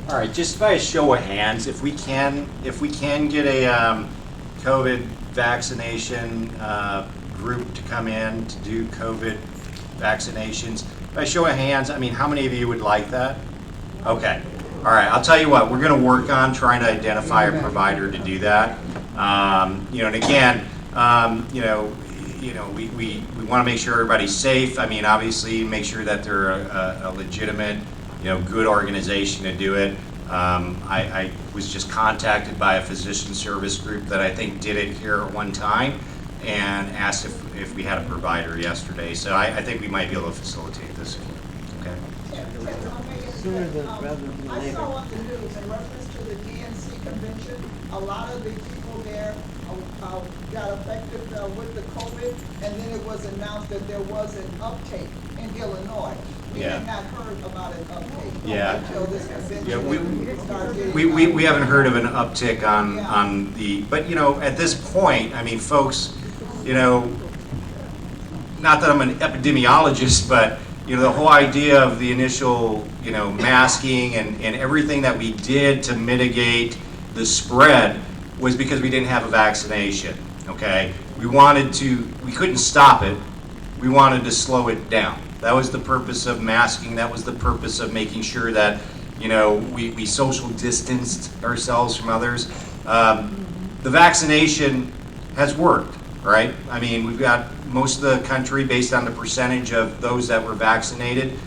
All right, just by a show of hands, if we can get a COVID vaccination group to come in to do COVID vaccinations, by show of hands, I mean, how many of you would like that? Okay. All right, I'll tell you what, we're going to work on trying to identify a provider to do that. And again, we want to make sure everybody's safe. I mean, obviously, make sure that they're a legitimate, good organization to do it. I was just contacted by a physician service group that I think did it here at one time and asked if we had a provider yesterday. So I think we might be able to facilitate this. Okay. Sooner rather than I later. saw on the news in reference to the DNC convention, a lot of the people got affected with the COVID, and then it was announced that there was an uptake in Illinois. We Yeah. had not heard about an uptake Yeah. until this convention. Yeah, started getting we haven't heard of an uptick on the, but you know, at this point, I mean, folks, you know, not that I'm an epidemiologist, but you know, the whole idea of the initial, you know, masking and everything that we did to mitigate the spread was because we didn't have a vaccination, okay? We couldn't stop it, we wanted to slow it down. That was the purpose of masking, that was the purpose of making sure that, you know, we social distanced ourselves from others. The vaccination has worked, right? I mean, we've got most of the country, based on the percentage of those that were vaccinated.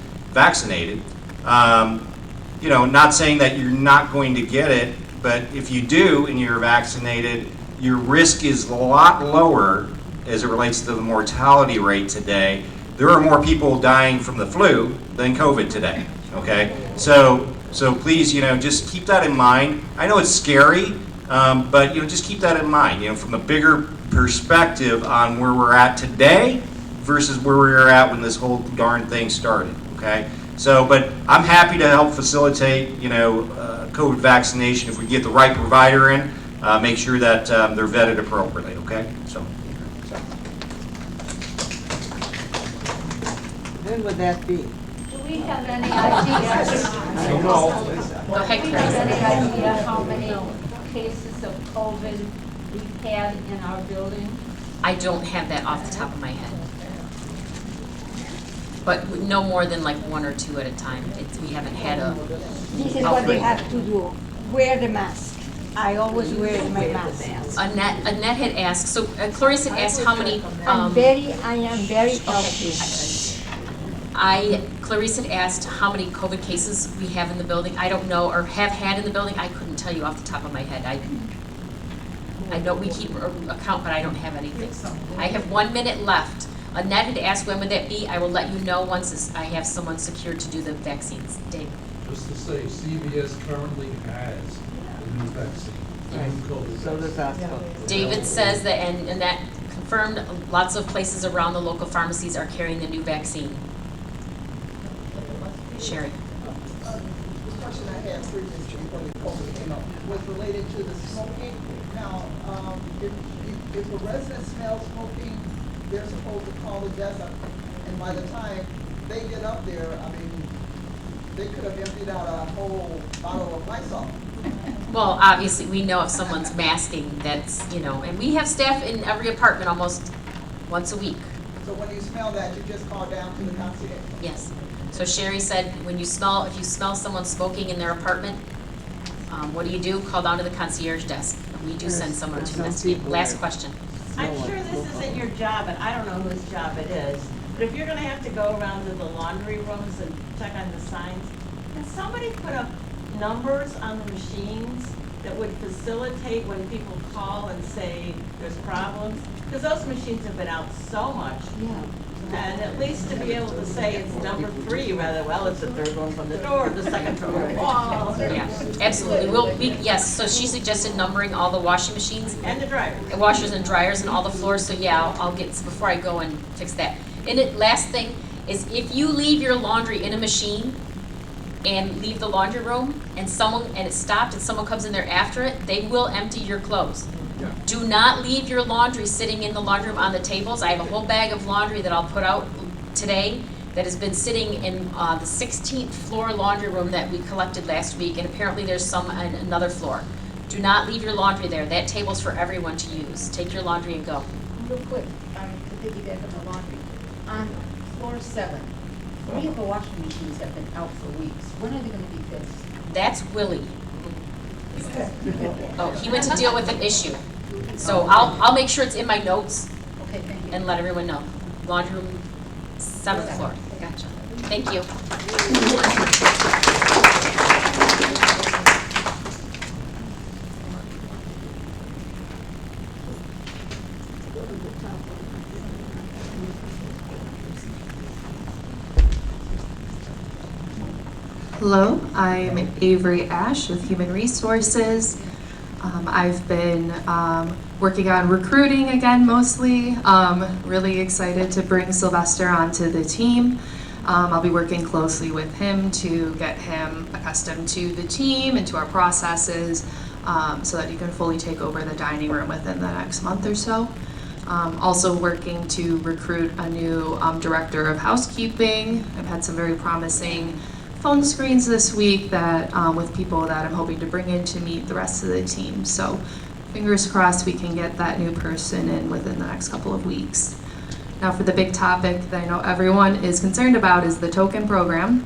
You know, not saying that you're not going to get it, but if you do and you're vaccinated, your risk is a lot lower as it relates to the mortality rate today. There are more people dying from the flu than COVID today, okay? So please, you know, just keep that in mind. I know it's scary, but, you know, just keep that in mind, you know, from a bigger perspective on where we're at today versus where we were at when this whole darn thing started, okay? So, but I'm happy to help facilitate, you know, COVID vaccination if we get the right provider in, make sure that they're vetted appropriately, okay? So. When would that be? Do we have any idea? Go ahead, Do we have any idea how many cases of COVID we've had in our building? I don't have that off the top of my head. But no more than like 1 or 2 at a time. We haven't had a This is what they have to do, wear the mask. I always wear my mask. Annette had asked, so Clarice had asked how many, I am very healthy. Clarice had asked how many COVID cases we have in the building. I don't know, or have had in the building. I couldn't tell you off the top of my head. I know we keep a count, but I don't have anything. I have 1 minute left. Annette had asked when would that be. I will let you know once I have someone secured to do the vaccines. Dave? Just to say, CVS currently has a new vaccine, a new COVID So does hospital. David says that, and that confirmed, lots of places around the local pharmacies are carrying the new vaccine. Sherry? The question I had previously when the COVID came up was related to the smoking. Now, if a resident smells smoking, they're supposed to call the desk, and by the time they get up there, I mean, they could have emptied out a whole bottle of Lysol. Well, obviously, we know if someone's masking, that's, you know, and we have staff in every apartment almost once a week. So when you smell that, you just call down to the concierge? Yes. So Sherry said, if you smell someone smoking in their apartment, what do? Call down to the concierge desk. We do send someone to investigate. Last question. I'm sure this isn't your job, and I don't know whose job it is, but if you're gonna have to go around to the laundry rooms and check on the signs, can somebody put up numbers on the machines that would facilitate when people call and say there's problems? Because those machines have been out so much. Yeah. And at least to be able to say it's number 3, rather, well, it's the third one from the door, the second from the wall. Yeah, absolutely. Yes, so she suggested numbering all the washing machines. And the dryers. Washers and dryers and all the floors, so yeah, I'll get, before I go and fix that. And the last thing is if you leave your laundry in a machine and leave the laundry room and it's stopped and someone comes in there after it, they will empty your clothes. Do not leave your laundry sitting in the laundry room on the tables. I have a whole bag of laundry that I'll put out today that has been sitting in the 16th floor laundry room that we collected last week, and apparently there's some on another floor. Do not leave your laundry there. That table's for everyone to use. Take your laundry and go. Real quick, to piggyback on the laundry, on floor 7, 3 of the washing machines have been out for weeks. When are they gonna be fixed? That's Willie. Oh, he went to deal with an issue. So I'll make sure it's in my notes. Okay, thank you. And let everyone know. Laundry room, 7th floor. Gotcha. Thank you. Hello, I'm Avery Ash with Human Resources. I've been working on recruiting again mostly. Really excited to bring Sylvester onto the team. I'll be working closely with him to get him accustomed to the team and to our processes so that he can fully take over the dining room within the next month or so. Also working to recruit a new director of housekeeping. I've had some very promising phone screens this week that with people that I'm hoping to bring in to meet the rest of the team. So fingers crossed we can get that new person in within the next couple of weeks. Now for the big topic that I know everyone is concerned about is the token program.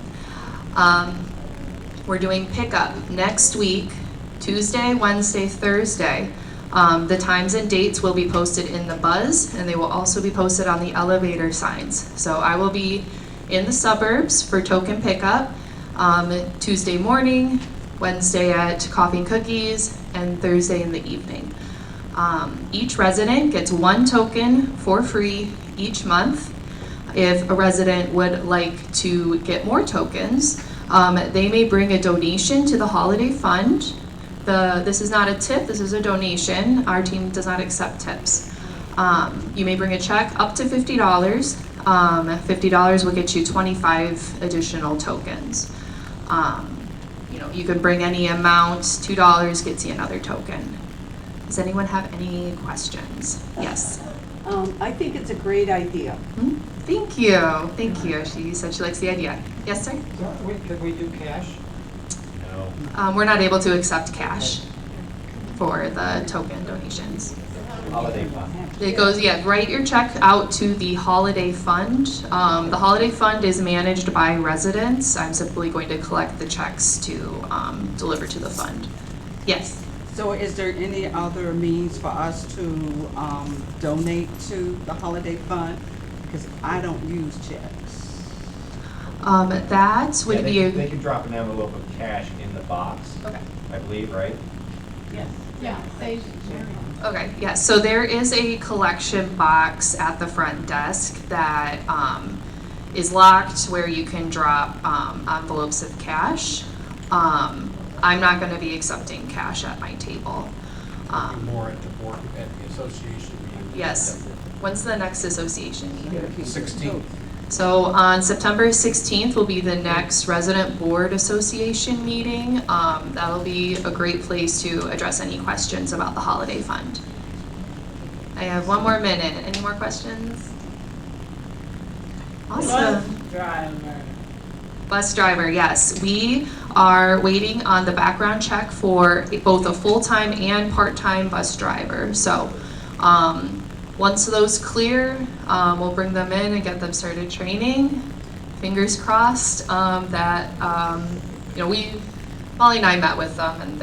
We're doing pickup next week, Tuesday, Wednesday, Thursday. The times and dates will be posted in the Buzz, and they will also be posted on the elevator signs. So I will be in the suburbs for token pickup Tuesday morning, Wednesday at Coffee and Cookies, and Thursday in the evening. Each resident gets 1 token for free each month. If a resident would like to get more tokens, they may bring a donation to the holiday fund. This is not a tip, this is a donation. Our team does not accept tips. You may bring a check up to $50. $50 will get you 25 additional tokens. You can bring any amount, $2 gets you another token. Does anyone have any questions? Yes. I think it's a great idea. Thank you. Thank you. She said she likes the idea. Yes, sir? Could we do cash? We're not able to accept cash for the token donations. Holiday fund. It goes, write your check out to the holiday fund. The holiday fund is managed by residents. I'm simply going to collect the checks to deliver to the fund. Yes. So is there any other means for us to donate to the holiday fund? Because I don't use checks. That would be a... They can drop an envelope of cash in the box. Okay. I believe, right? Yes. Yeah, they, Okay, yeah, so there is a collection box at the front desk that is locked where you can drop envelopes of cash. I'm not going to be accepting cash at my table. More at the board, at the association meeting. Yes. When's the next association meeting? 16th. So on September 16th will be the next Resident Board Association meeting. That'll be a great place to address any questions about the holiday fund. I have 1 more minute. Any more questions? Awesome. Bus driver, yes. We are waiting on the background check for both a full-time and part-time bus driver. So once those clear, we'll bring them in and get them started training. Fingers crossed that, Molly and I met with them and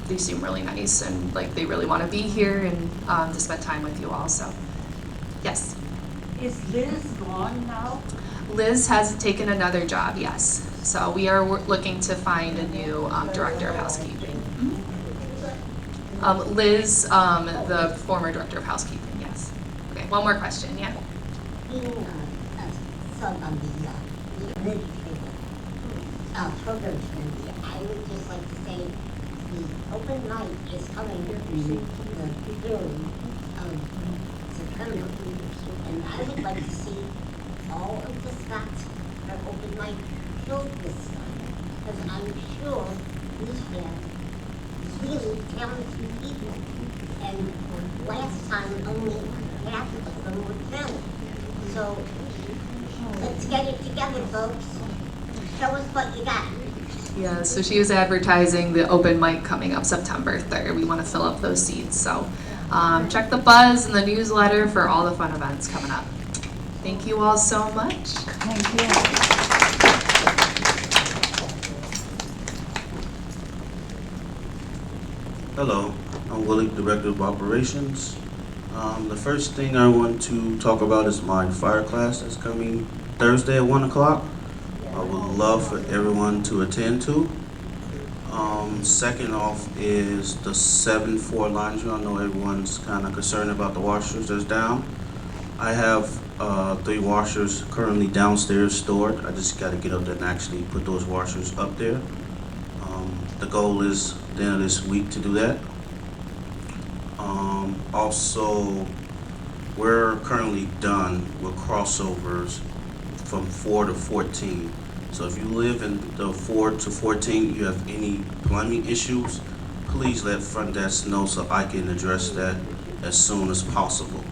they seem really nice and like they really want to be here and to spend time with you all, so yes. Is Liz gone now? Liz has taken another job, yes. So we are looking to find a new director of housekeeping. Liz, the former director of housekeeping, yes. Okay, 1 more question, yeah? Being son on the program committee, I would just like to say the open mic is coming the 3rd of September, and I would like to see all of the spots for open mic filled this time, because I'm sure we have really talented people, and last time only half of them were filled. So let's get it together, folks. Show us what you got. Yeah, so she was advertising the open mic coming up September 3rd. We want to fill up those seats, so check the Buzz and the newsletter for all the fun events coming up. Thank you all so much. Thank you. Hello, I'm Willie, Director of Operations. The first thing I want to talk about is my fire class that's coming Thursday at 1 o'clock. I would love for everyone to attend to. Second off is the 7-4 laundry. I know everyone's kind of concerned about the washers that's down. I have 3 washers currently downstairs stored. I just got to get up there and actually put those washers up there. The goal is the end of this week to do that. Also, we're currently done with crossovers from 4 to 14. So if you live in the 4 to 14, you have any plumbing issues, please let front desk know so I can address that as soon as possible.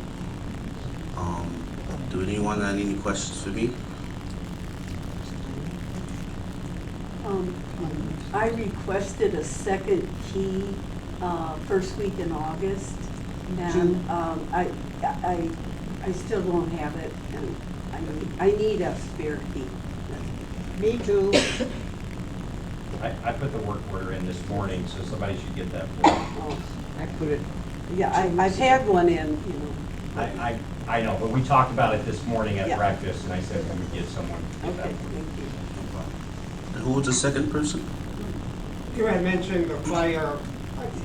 Do anyone have any questions for me? I requested a second key first week in August, and I still don't have it, and I need a spare key. Me too. I put the work order in this morning, so somebody should get that for me. Oh, I put it. yeah, I've had one in, you know. I know, but we talked about it this morning at Yeah. breakfast, and I said we would get someone to get that Okay, for me. thank you. And who was the second person? You had mentioned the fire,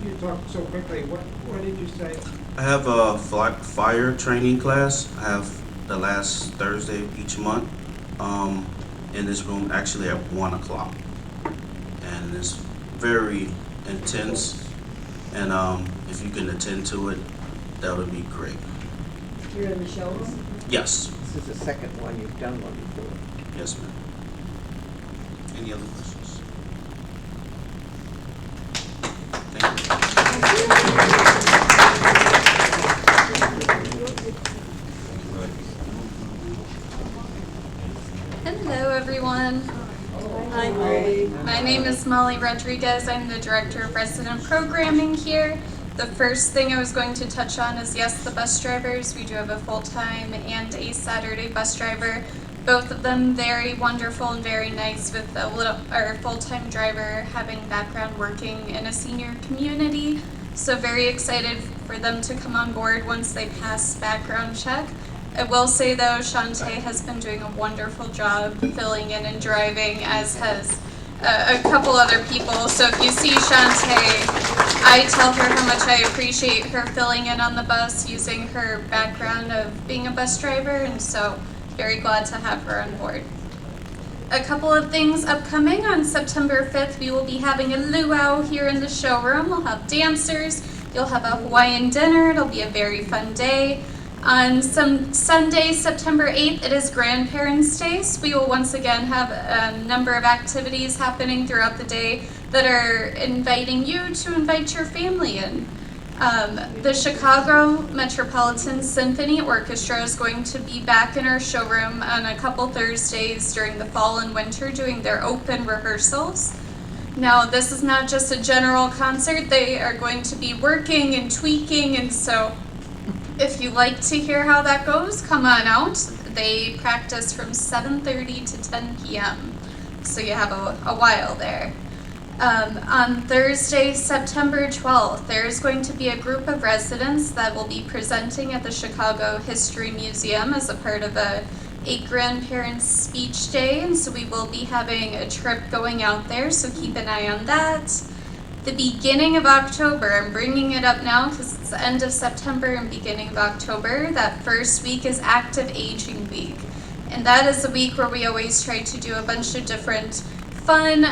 you talked so quickly, what did you say? I have a fire training class. I have the last Thursday of each month in this room, actually at 1 o'clock. And it's very intense. And if you can attend to it, that would be great. You're in the showroom? Yes. This is the second one, you've done one before. Yes, ma'am. Any other questions? Hello, everyone. Hi. My name is Molly Rodriguez. I'm the Director of Resident Programming here. The first thing I was going to touch on is, yes, the bus drivers. We do have a full-time and a Saturday bus driver. Both of them very wonderful and very nice, with our full-time driver having background working in a senior community. So very excited for them to come on board once they pass background check. I will say though, Shantae has been doing a wonderful job filling in and driving, as has a couple other people. So if you see Shantae, I tell her how much I appreciate her filling in on the bus, using her background of being a bus driver, and so very glad to have her on board. A couple of things upcoming. On September 5th, we will be having a luau here in the showroom. We'll have dancers, you'll have a Hawaiian dinner, it'll be a very fun day. On Sunday, September 8th, it is Grandparents' Day, so we will once again have a number of activities happening throughout the day that are inviting you to invite your family in. The Chicago Metropolitan Symphony Orchestra is going to be back in our showroom on a couple Thursdays during the fall and winter doing their open rehearsals. Now, this is not just a general concert. They are going to be working and tweaking, and so if you like to hear how that goes, come on out. They practice from 7:30 to 10 p.m., so you have a while there. On Thursday, September 12th, there's going to be a group of residents that will be presenting at the Chicago History Museum as a part of a grandparents speech day, and so we will be having a trip going out there, so keep an eye on that. The beginning of October, I'm bringing it up now because it's the end of September and beginning of October. That first week is Active Aging Week, and that is a week where we always try to do a bunch of different fun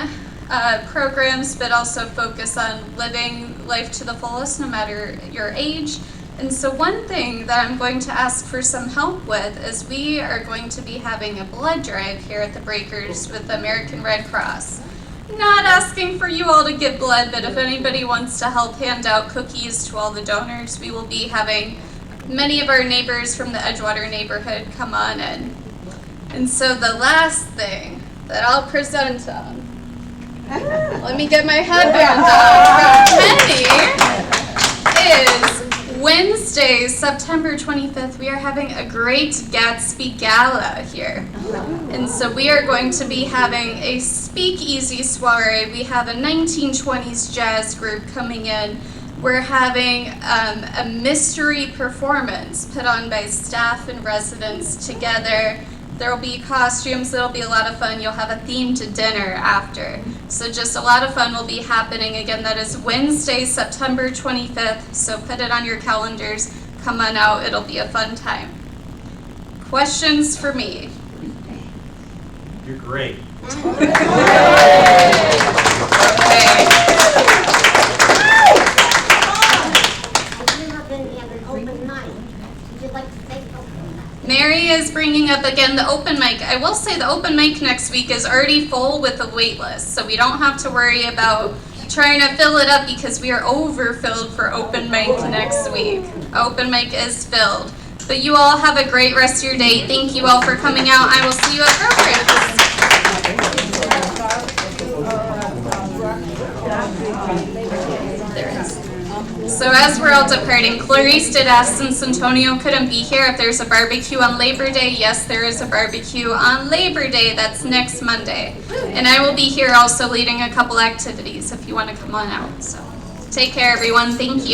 programs, but also focus on living life to the fullest no matter your age. And so one thing that I'm going to ask for some help with is we are going to be having a blood drive here at the Breakers with the American Red Cross. Not asking for you all to give blood, but if anybody wants to help hand out cookies to all the donors, we will be having many of our neighbors from the Edgewater neighborhood come on in. And so the last thing that I'll present on, let me get my headband on from Penny, is Wednesday, September 25th, we are having a Great Gatsby Gala here. And so we are going to be having a speakeasy soiree. We have a 1920s jazz group coming in. We're having a mystery performance put on by staff and residents together. There will be costumes, it'll be a lot of fun. You'll have a themed dinner after. So just a lot of fun will be happening. Again, that is Wednesday, September 25th. So put it on your calendars. Come on out, it'll be a fun time. Questions for me? You're great. Mary is bringing up again the open mic. I will say the open mic next week is already full with a wait list, so we don't have to worry about trying to fill it up because we are overfilled for open mic next week. Open mic is filled. But you all have a great rest of your day. Thank you all for coming out. I will see you at programs. So as we're all departing, Clarice did ask, since Antonio couldn't be here, if there's a barbecue on Labor Day. Yes, there is a barbecue on Labor Day. That's next Monday. And I will be here also leading a couple activities if you want to come on out. So take care, everyone. Thank you.